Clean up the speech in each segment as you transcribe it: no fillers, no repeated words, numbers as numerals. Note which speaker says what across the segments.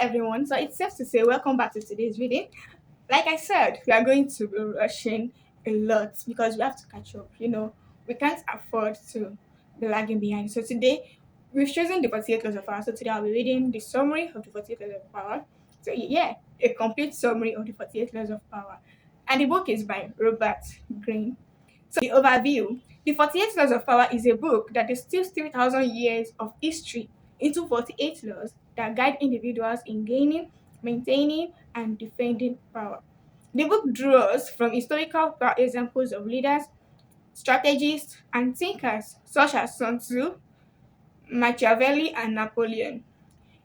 Speaker 1: everyone. So it's safe to say welcome back to today's reading. Like I said, we are going to be rushing a lot because we have to catch up. We can't afford to be lagging behind. So today we've chosen the 48 laws of power. So today I'll be reading the summary of the 48 laws of power. So yeah, a complete summary of the 48 laws of power. And the book is by Robert Greene. So the overview. The 48 Laws of Power is a book that distills 3,000 years of history into 48 laws that guide individuals in gaining, maintaining, and defending power. The book draws from historical power examples of leaders, strategists, and thinkers such as Sun Tzu, Machiavelli, and Napoleon.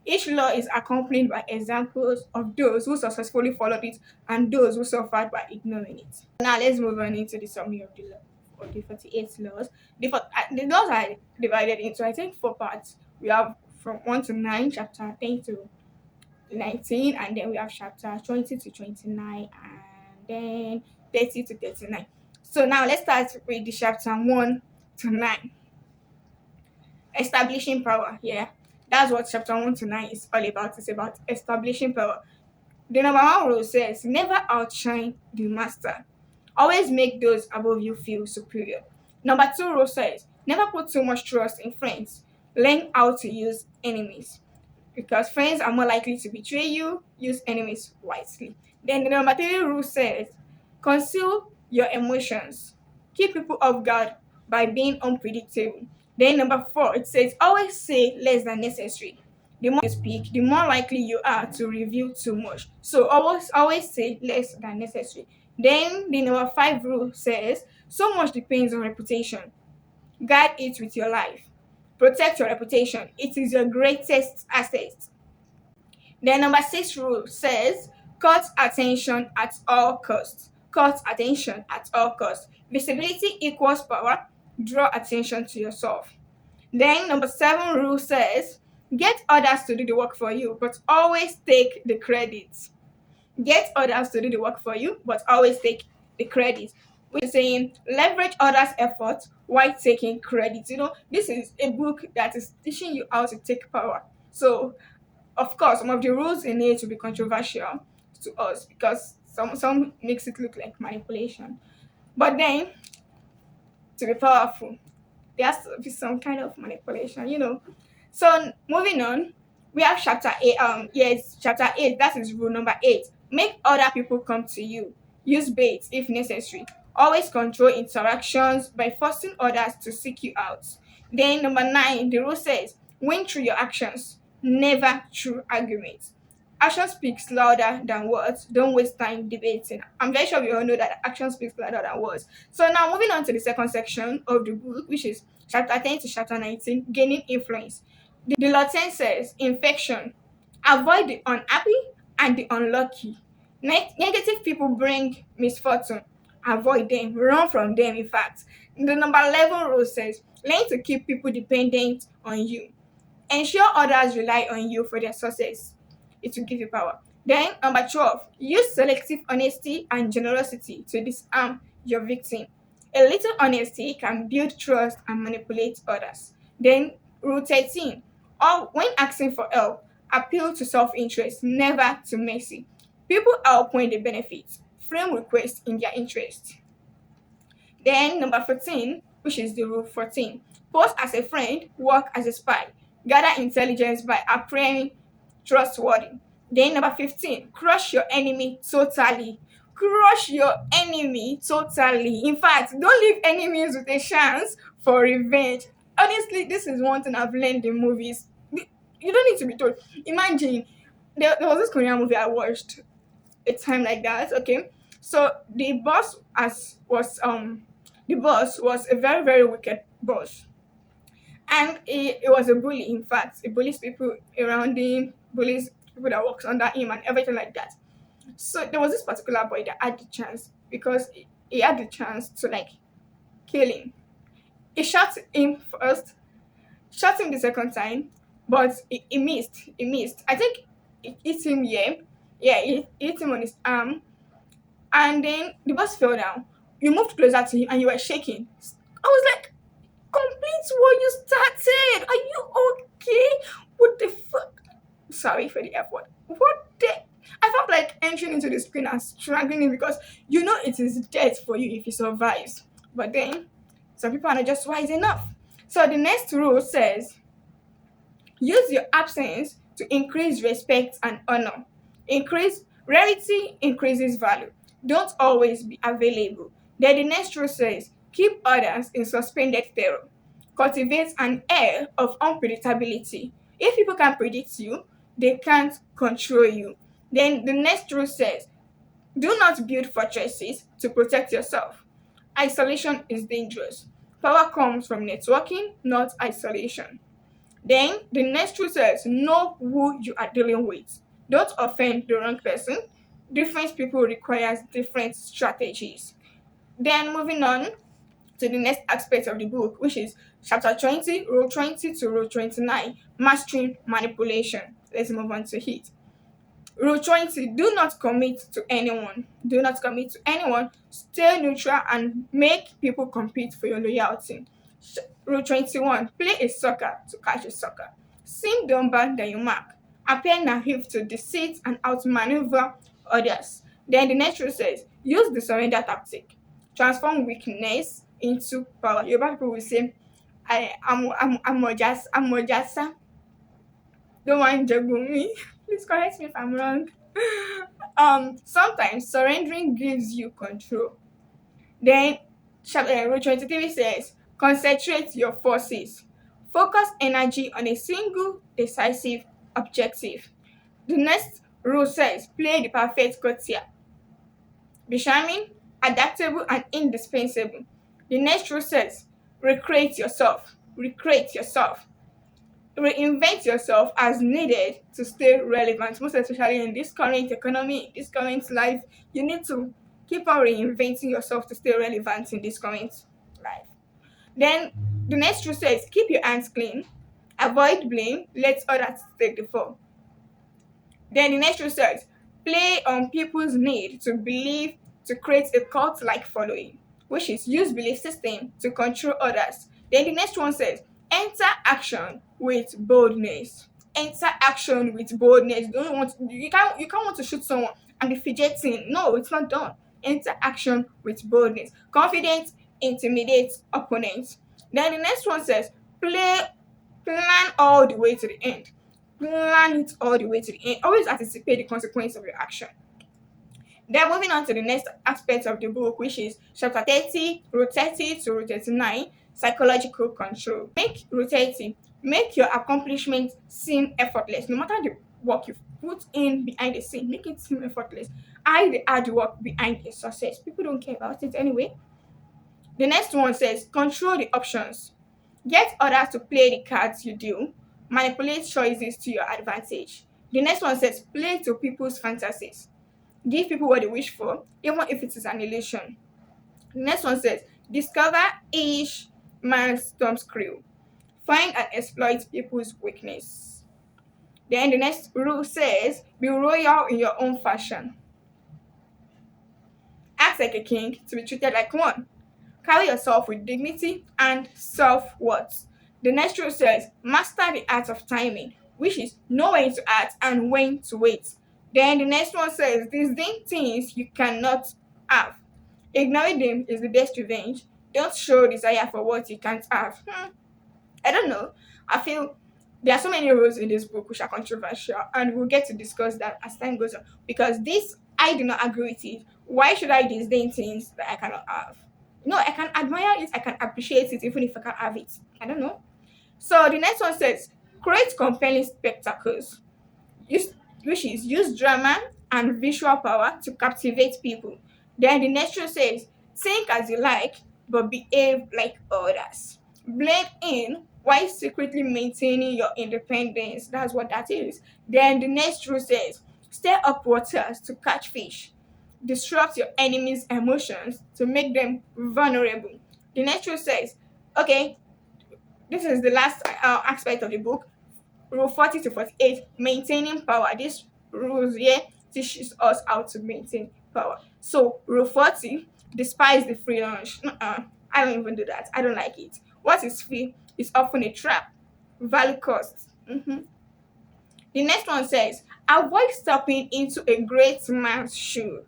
Speaker 1: Each law is accompanied by examples of those who successfully followed it and those who suffered by ignoring it. Now let's move on into the summary of the law of the 48 laws. The laws are divided into I think four parts. We have from 1 to 9, chapter 10 to 19, and then we have chapter 20 to 29, and then 30 to 39. So now let's start with the chapter 1 to 9. Establishing power. Yeah, that's what chapter 1 to 9 is all about. It's about establishing power. The number one rule says never outshine the master. Always make those above you feel superior. Number two rule says never put too much trust in friends. Learn how to use enemies. Because friends are more likely to betray you, use enemies wisely. Then the number three rule says conceal your emotions. Keep people off guard by being unpredictable. Then number four, it says always say less than necessary. The more you speak, the more likely you are to reveal too much. So always say less than necessary. Then the number five rule says so much depends on reputation. Guard it with your life. Protect your reputation. It is your greatest asset. Then number six rule says cut attention at all costs. Cut attention at all costs. Visibility equals power. Draw attention to yourself. Then number seven rule says get others to do the work for you, but always take the credit. Get others to do the work for you, but always take the credit. We're saying leverage others' effort while taking credit. This is a book that is teaching you how to take power. So of course, some of the rules in it will be controversial to us because some makes it look like manipulation. But then, to be powerful, there has to be some kind of manipulation. So moving on, we have chapter 8. Yes, chapter 8. That is rule number 8. Make other people come to you. Use bait if necessary. Always control interactions by forcing others to seek you out. Then number 9, the rule says win through your actions, never through arguments. Action speaks louder than words. Don't waste time debating. I'm very sure we all know that action speaks louder than words. So now moving on to the second section of the book, which is chapter 10 to chapter 19, gaining influence. The law 10 says infection. Avoid the unhappy and the unlucky. Negative people bring misfortune. Avoid them. Run from them, in fact. The number 11 rule says learn to keep people dependent on you. Ensure others rely on you for their success. It will give you power. Then number 12, use selective honesty and generosity to disarm your victim. A little honesty can build trust and manipulate others. Then rule 13, when asking for help, appeal to self-interest, never to mercy. People help when they benefit. Frame requests in their interest. Then number 14, which is the rule 14, pose as a friend, work as a spy. Gather intelligence by appearing trustworthy. Then number 15, crush your enemy totally. Crush your enemy totally. In fact, don't leave enemies with a chance for revenge. Honestly, this is one thing I've learned in movies. You don't need to be told. Imagine, there was this Korean movie I watched a time like that, okay? So the boss was a very, very wicked boss. And it was a bully, in fact. He bullies people around him, bullies people that works under him and everything like that. So there was this particular boy that had the chance because he had the chance to kill him. He shot him first, shot him the second time, but he missed. He missed. I think it hit him here. Yeah, it hit him on his arm. And then the boss fell down. You moved closer to him and you were shaking. I was like, complete what you started. Are you okay? What the fuck? Sorry for the F word. What the? I felt like entering into the screen and struggling it because you know it is death for you if you survive. But then some people are not just wise enough. So the next rule says use your absence to increase respect and honor. Increase rarity increases value. Don't always be available. Then the next rule says keep others in suspended terror. Cultivate an air of unpredictability. If people can predict you, they can't control you. Then the next rule says do not build fortresses to protect yourself. Isolation is dangerous. Power comes from networking, not isolation. Then the next rule says know who you are dealing with. Don't offend the wrong person. Different people requires different strategies. Then moving on to the next aspect of the book, which is chapter 20, rule 20 to rule 29, mastering manipulation. Let's move on to it. Rule 20, do not commit to anyone. Do not commit to anyone. Stay neutral and make people compete for your loyalty. Rule 21, play a sucker to catch a sucker. Seem dumber than you mark. Appear naive to deceit and outmaneuver others. Then the next rule says, use the surrender tactic. Transform weakness into power. Yoruba people will say, I'm Mojasa. Don't mind juggle me. Please correct me if I'm wrong. Sometimes surrendering gives you control. Then rule 23 says, concentrate your forces. Focus energy on a single decisive objective. The next rule says, play the perfect courtier. Be charming, adaptable, and indispensable. The next rule says, recreate yourself. Recreate yourself. Reinvent yourself as needed to stay relevant, most especially in this current economy, this current life. You need to keep on reinventing yourself to stay relevant in this current life. Then the next rule says keep your hands clean, avoid blame, let others take the fall. Then the next rule says play on people's need to believe to create a cult like following, which is use belief system to control others. Then the next one says enter action with boldness. Enter action with boldness. You can't want to shoot someone and be fidgeting. No, it's not done. Enter action with boldness. Confidence intimidates opponents. Then the next one says play plan all the way to the end. Plan it all the way to the end. Always anticipate the consequence of your action. Then moving on to the next aspect of the book, which is chapter 30, rule 30 to rule 39, psychological control. Make rule 30, make your accomplishment seem effortless. No matter the work you've put in behind the scene, make it seem effortless. Hide the hard work behind a success. People don't care about it anyway. The next one says control the options. Get others to play the cards you do. Manipulate choices to your advantage. The next one says play to people's fantasies. Give people what they wish for, even if it is an illusion. The next one says discover each man's storm's crew. Find and exploit people's weakness. Then the next rule says be royal in your own fashion. Act like a king to be treated like one. Carry yourself with dignity and self-worth. The next rule says, master the art of timing, which is know when to act and when to wait. Then the next one says, disdain things you cannot have. Ignoring them is the best revenge. Don't show desire for what you can't have. I don't know. I feel there are so many rules in this book which are controversial, and we'll get to discuss that as time goes on. Because this, I do not agree with it. Why should I disdain things that I cannot have? No, I can admire it, I can appreciate it, even if I can't have it. I don't know. So the next one says, create compelling spectacles. Use, which is use drama and visual power to captivate people. Then the next one says, think as you like, but behave like others. Blend in while secretly maintaining your independence. That's what that is. Then the next rule says, stir up waters to catch fish. Disrupt your enemy's emotions to make them vulnerable. The next rule says, okay, this is the last aspect of the book. Rule 40 to 48, maintaining power. This rules here teaches us how to maintain power. So, rule 40, despise the free lunch. I don't even do that. I don't like it. What is free is often a trap. Value cost. The next one says, avoid stepping into a great man's shoe.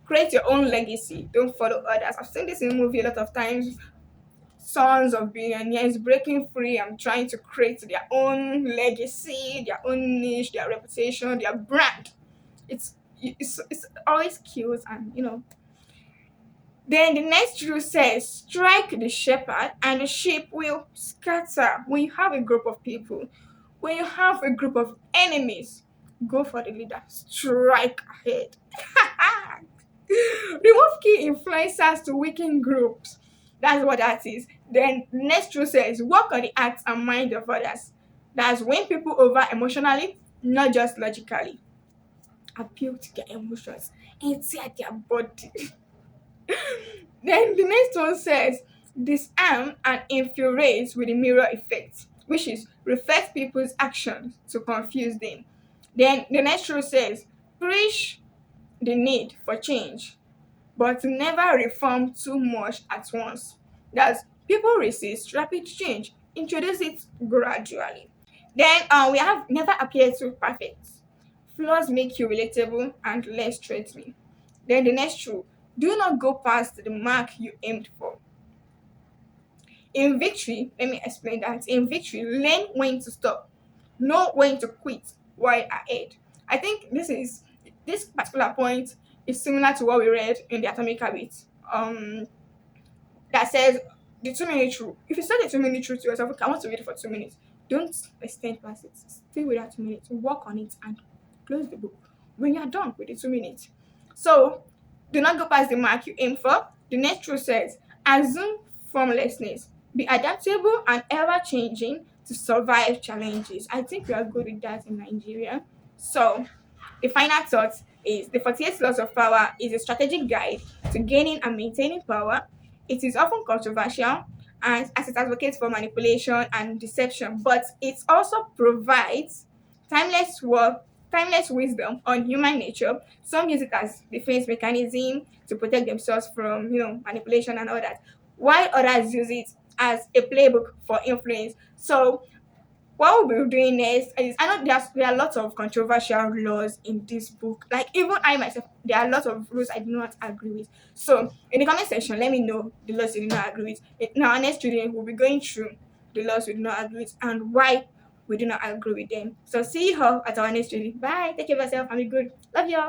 Speaker 1: Create your own legacy. Don't follow others. I've seen this in movie a lot of times. Sons of billionaires breaking free and trying to create their own legacy, their own niche, their reputation, their brand. It's always cute, and then the next rule says, strike the shepherd and the sheep will scatter. When you have a group of people, when you have a group of enemies, go for the leader. Strike ahead. Remove key influencers to weaken groups. That's what that is. Then the next rule says, work on the acts and mind of others. That's win people over emotionally, not just logically. Appeal to their emotions inside their body. Then the next one says, disarm and infuriate with the mirror effect, which is reflect people's actions to confuse them. Then the next rule says, preach the need for change, but never reform too much at once. That's people resist rapid change. Introduce it gradually. Then we have never appear too perfect. Flaws make you relatable and less threatening. Then the next rule, do not go past the mark you aimed for. In victory, let me explain that. In victory, learn when to stop, know when to quit while ahead. I think this particular point is similar to what we read in the Atomic Habits. That says the 2 minute rule. If you set a 2 minute rule to yourself, okay, I want to read it for 2 minutes. Don't extend past it. Stay with that 2 minutes. Work on it and close the book when you're done with the 2 minutes. So do not go past the mark you aim for. The next rule says, assume formlessness. Be adaptable and ever changing to survive challenges. I think we are good with that in Nigeria. So the final thought is the 48 laws of power is a strategic guide to gaining and maintaining power. It is often controversial and as it advocates for manipulation and deception, but it also provides timeless work, timeless wisdom on human nature. Some use it as defense mechanism to protect themselves from manipulation and all that, while others use it as a playbook for influence. So what we'll be doing next is, I know there are lots of controversial laws in this book. Like even I myself, there are lots of rules I do not agree with. So in the comment section, let me know the laws you do not agree with. In our next reading, we'll be going through the laws we do not agree with and why we do not agree with them. So see you all at our next reading. Bye. Take care of yourself and be good. Love y'all.